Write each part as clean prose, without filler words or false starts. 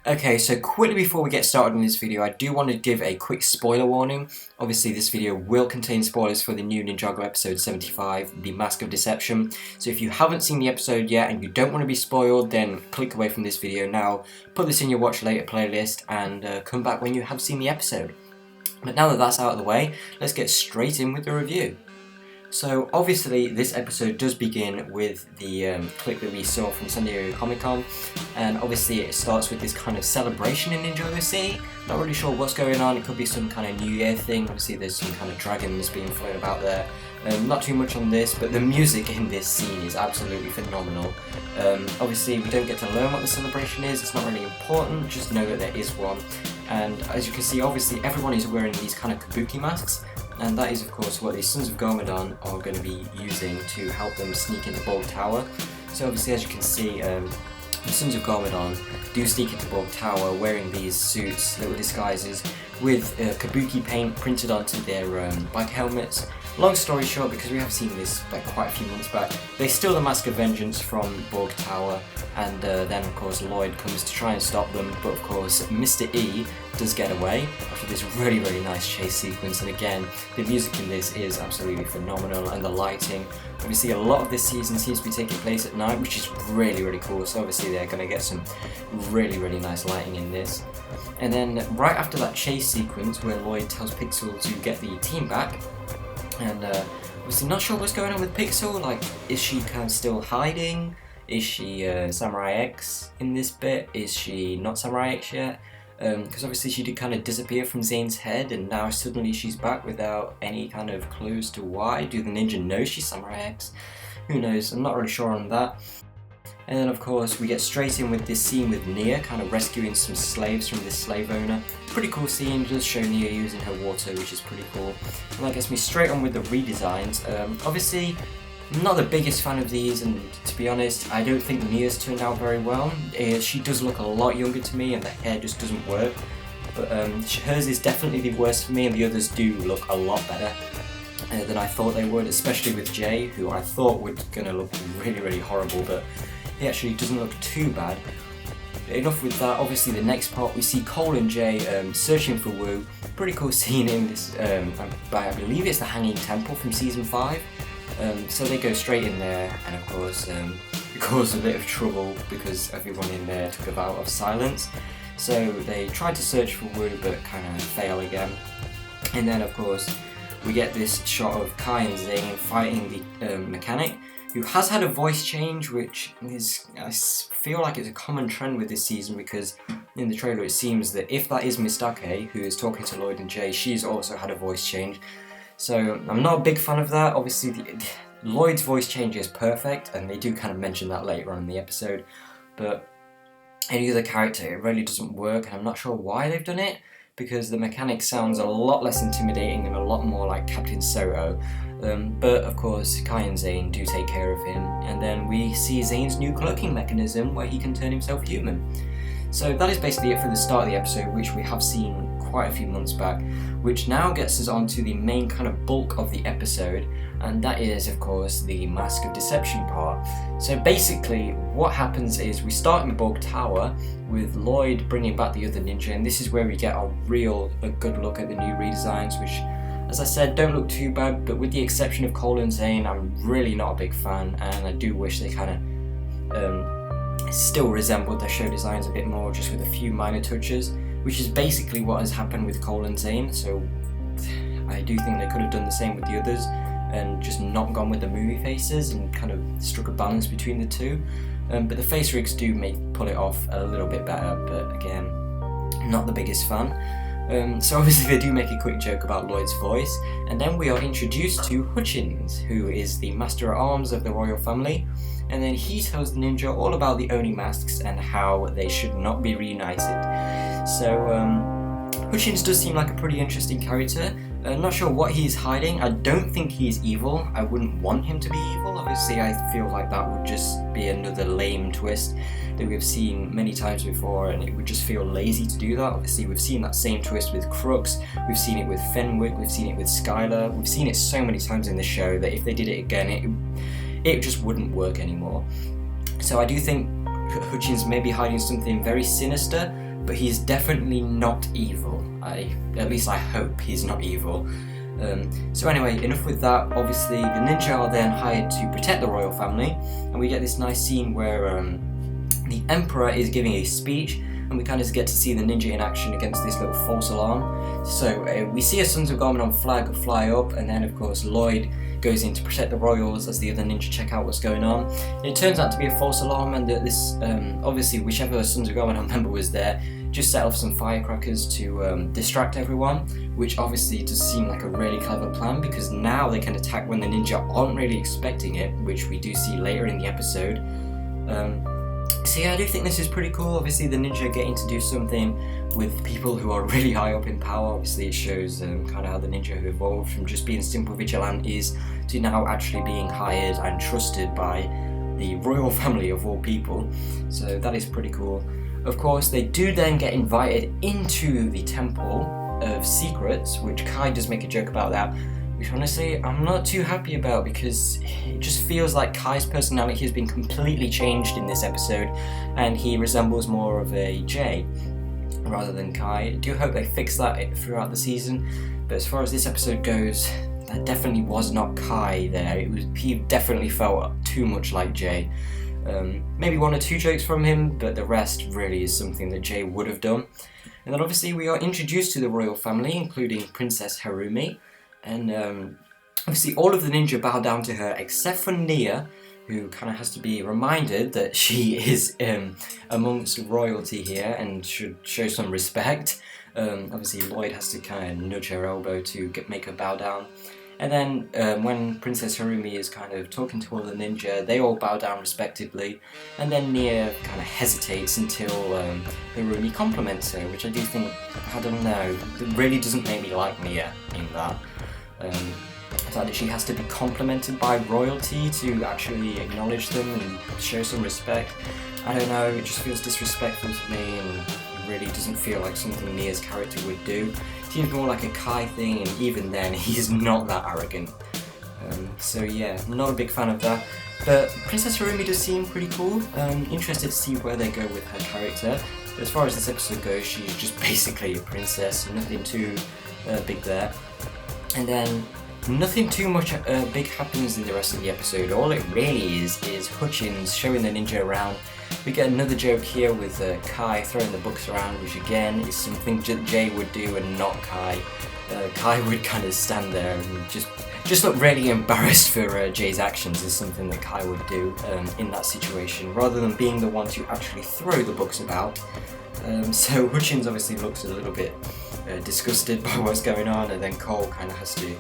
Okay, so quickly before we get started in this video, I do want to give a quick spoiler warning. Obviously, this video will contain spoilers for the new Ninjago episode 75, The Mask of Deception. So if you haven't seen the episode yet and you don't want to be spoiled, then click away from this video now, put this in your watch later playlist, and come back when you have seen the episode. But now that that's out of the way, let's get straight in with the review. So obviously this episode does begin with the clip that we saw from San Diego Comic-Con, and obviously it starts with this kind of celebration in Ninjago City. Not really sure what's going on, it could be some kind of New Year thing. Obviously there's some kind of dragons being flown about there. Not too much on this, but the music in this scene is absolutely phenomenal. Obviously we don't get to learn what the celebration is, it's not really important, just know that there is one. And as you can see, obviously everyone is wearing these kind of kabuki masks. And that is of course what the Sons of Garmadon are going to be using to help them sneak into Bulk Tower. So obviously as you can see, the Sons of Garmadon do sneak into Bulk Tower wearing these suits, little disguises, with kabuki paint printed onto their bike helmets. Long story short, because we have seen this like quite a few months back, they steal the Mask of Vengeance from Bulk Tower, and then of course Lloyd comes to try and stop them, but of course Mr. E does get away after this really nice chase sequence. And again, the music in this is absolutely phenomenal, and the lighting. Obviously a lot of this season seems to be taking place at night, which is really cool, so obviously they're going to get some really nice lighting in this. And then right after that chase sequence where Lloyd tells Pixel to get the team back, and obviously not sure what's going on with Pixel, like is she kind of still hiding? Is she Samurai X in this bit? Is she not Samurai X yet? Because obviously she did kind of disappear from Zane's head, and now suddenly she's back without any kind of clues to why. Do the ninja know she's Samurai X? Who knows, I'm not really sure on that. And then of course we get straight in with this scene with Nia kind of rescuing some slaves from this slave owner. Pretty cool scene, does show Nia using her water, which is pretty cool. And that gets me straight on with the redesigns. Obviously I'm not the biggest fan of these, and to be honest, I don't think Nia's turned out very well. She does look a lot younger to me, and the hair just doesn't work. But hers is definitely the worst for me, and the others do look a lot better than I thought they would, especially with Jay, who I thought was going to look really horrible, but he actually doesn't look too bad. Enough with that. Obviously the next part we see Cole and Jay searching for Wu. Pretty cool scene in this, I believe it's the Hanging Temple from Season 5. So they go straight in there, and of course it caused a bit of trouble because everyone in there took a vow of silence. So they tried to search for Wu but kind of fail again. And then of course we get this shot of Kai and Zane fighting the mechanic, who has had a voice change, which is, I feel like it's a common trend with this season, because in the trailer it seems that if that is Mistake, who is talking to Lloyd and Jay, she's also had a voice change. So I'm not a big fan of that. Obviously Lloyd's voice change is perfect, and they do kind of mention that later on in the episode, but any other character, it really doesn't work, and I'm not sure why they've done it, because the mechanic sounds a lot less intimidating and a lot more like Captain Soto. But of course Kai and Zane do take care of him, and then we see Zane's new cloaking mechanism where he can turn himself human. So that is basically it for the start of the episode, which we have seen quite a few months back, which now gets us on to the main kind of bulk of the episode, and that is of course the Mask of Deception part. So basically what happens is we start in the Bulk Tower with Lloyd bringing back the other ninja, and this is where we get a good look at the new redesigns, which as I said don't look too bad, but with the exception of Cole and Zane I'm really not a big fan, and I do wish they kind of still resembled their show designs a bit more, just with a few minor touches, which is basically what has happened with Cole and Zane. So I do think they could have done the same with the others and just not gone with the movie faces and kind of struck a balance between the two. But the face rigs do pull it off a little bit better, but again, not the biggest fan. So obviously they do make a quick joke about Lloyd's voice, and then we are introduced to Hutchins, who is the Master at Arms of the royal family, and then he tells the ninja all about the Oni masks and how they should not be reunited. So Hutchins does seem like a pretty interesting character. Not sure what he's hiding. I don't think he's evil. I wouldn't want him to be evil. Obviously I feel like that would just be another lame twist that we've seen many times before, and it would just feel lazy to do that. Obviously we've seen that same twist with Crooks, we've seen it with Fenwick, we've seen it with Skylar, we've seen it so many times in the show that if they did it again it just wouldn't work anymore. So I do think Hutchins may be hiding something very sinister, but he's definitely not evil. At least I hope he's not evil. So anyway, enough with that. Obviously, the ninja are then hired to protect the royal family, and we get this nice scene where the emperor is giving a speech, and we kind of get to see the ninja in action against this little false alarm. So we see a Sons of Garmadon flag fly up, and then of course Lloyd goes in to protect the royals as the other ninja check out what's going on. And it turns out to be a false alarm, and that this obviously whichever Sons of Garmadon member was there just set off some firecrackers to distract everyone, which obviously does seem like a really clever plan, because now they can attack when the ninja aren't really expecting it, which we do see later in the episode. So yeah, I do think this is pretty cool. Obviously the ninja getting to do something with people who are really high up in power. Obviously it shows kind of how the ninja have evolved from just being simple vigilantes to now actually being hired and trusted by the royal family of all people. So that is pretty cool. Of course, they do then get invited into the Temple of Secrets, which Kai does make a joke about that, which honestly I'm not too happy about, because it just feels like Kai's personality has been completely changed in this episode, and he resembles more of a Jay rather than Kai. I do hope they fix that throughout the season, but as far as this episode goes, that definitely was not Kai there. He definitely felt too much like Jay. Maybe one or two jokes from him, but the rest really is something that Jay would have done. And then obviously we are introduced to the royal family, including Princess Harumi, and obviously all of the ninja bow down to her except for Nia, who kind of has to be reminded that she is amongst royalty here and should show some respect. Obviously Lloyd has to kind of nudge her elbow to make her bow down. And then when Princess Harumi is kind of talking to all the ninja, they all bow down respectively, and then Nia kind of hesitates until Harumi compliments her, which I do think, I don't know, it really doesn't make me like Nia in that. The fact that she has to be complimented by royalty to actually acknowledge them and show some respect, I don't know, it just feels disrespectful to me, and really doesn't feel like something Nia's character would do. Seems more like a Kai thing, and even then he's not that arrogant. So yeah, not a big fan of that. But Princess Harumi does seem pretty cool. Interested to see where they go with her character. But as far as this episode goes, she's just basically a princess, nothing too big there. And then nothing too much big happens in the rest of the episode. All it really is Hutchins showing the ninja around. We get another joke here with Kai throwing the books around, which again is something Jay would do and not Kai. Kai would kind of stand there and just look really embarrassed for Jay's actions, is something that Kai would do in that situation, rather than being the one to actually throw the books about. So Hutchins obviously looks a little bit disgusted by what's going on, and then Cole kind of has to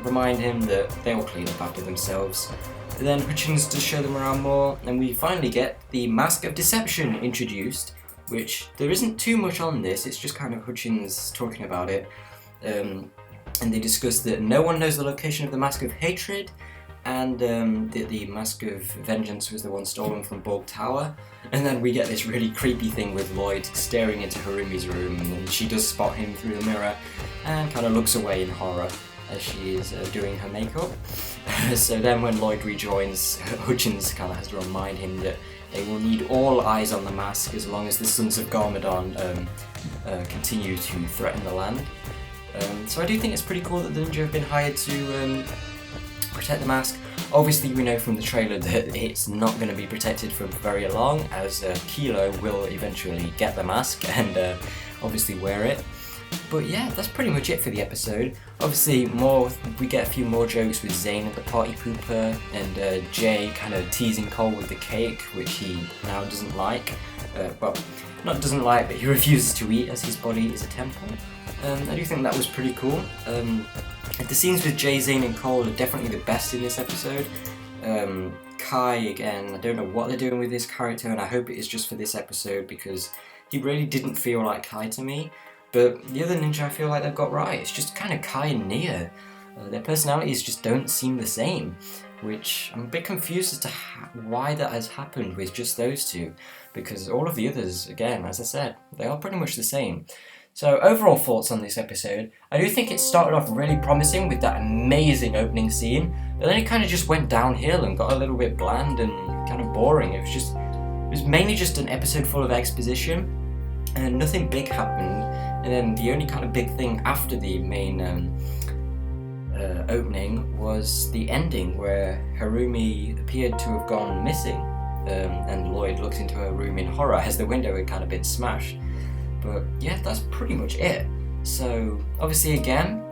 remind him that they'll clean up after themselves. And then Hutchins does show them around more, and we finally get the Mask of Deception introduced, which there isn't too much on this, it's just kind of Hutchins talking about it. And they discuss that no one knows the location of the Mask of Hatred, and that the Mask of Vengeance was the one stolen from Borg Tower. And then we get this really creepy thing with Lloyd staring into Harumi's room, and then she does spot him through the mirror and kind of looks away in horror as she is doing her makeup. So then when Lloyd rejoins, Hutchins kind of has to remind him that they will need all eyes on the mask as long as the Sons of Garmadon continue to threaten the land. So I do think it's pretty cool that the ninja have been hired to protect the mask. Obviously we know from the trailer that it's not going to be protected for very long, as Kilo will eventually get the mask and obviously wear it. But yeah, that's pretty much it for the episode. Obviously we get a few more jokes with Zane at the party pooper, and Jay kind of teasing Cole with the cake, which he now doesn't like. Well, not doesn't like, but he refuses to eat as his body is a temple. I do think that was pretty cool. The scenes with Jay, Zane and Cole are definitely the best in this episode. Kai, again, I don't know what they're doing with this character, and I hope it is just for this episode, because he really didn't feel like Kai to me. But the other ninja I feel like they've got right. It's just kind of Kai and Nia. Their personalities just don't seem the same, which I'm a bit confused as to why that has happened with just those two, because all of the others, again, as I said, they are pretty much the same. So overall thoughts on this episode, I do think it started off really promising with that amazing opening scene, but then it kind of just went downhill and got a little bit bland and kind of boring. It was mainly just an episode full of exposition. and nothing big happened. And then the only kind of big thing after the main opening was the ending, where Harumi appeared to have gone missing, and Lloyd looks into her room in horror as the window had kind of been smashed. But yeah, that's pretty much it. So obviously again,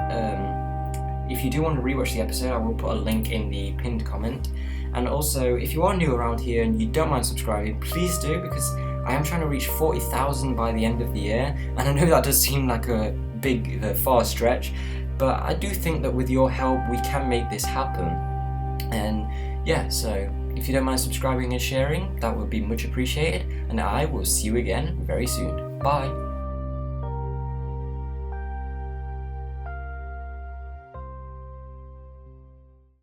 if you do want to rewatch the episode, I will put a link in the pinned comment. And also, if you are new around here and you don't mind subscribing, please do, because I am trying to reach 40,000 by the end of the year, and I know that does seem like a big, far stretch, but I do think that with your help we can make this happen. And yeah, so if you don't mind subscribing and sharing, that would be much appreciated, and I will see you again very soon. Bye!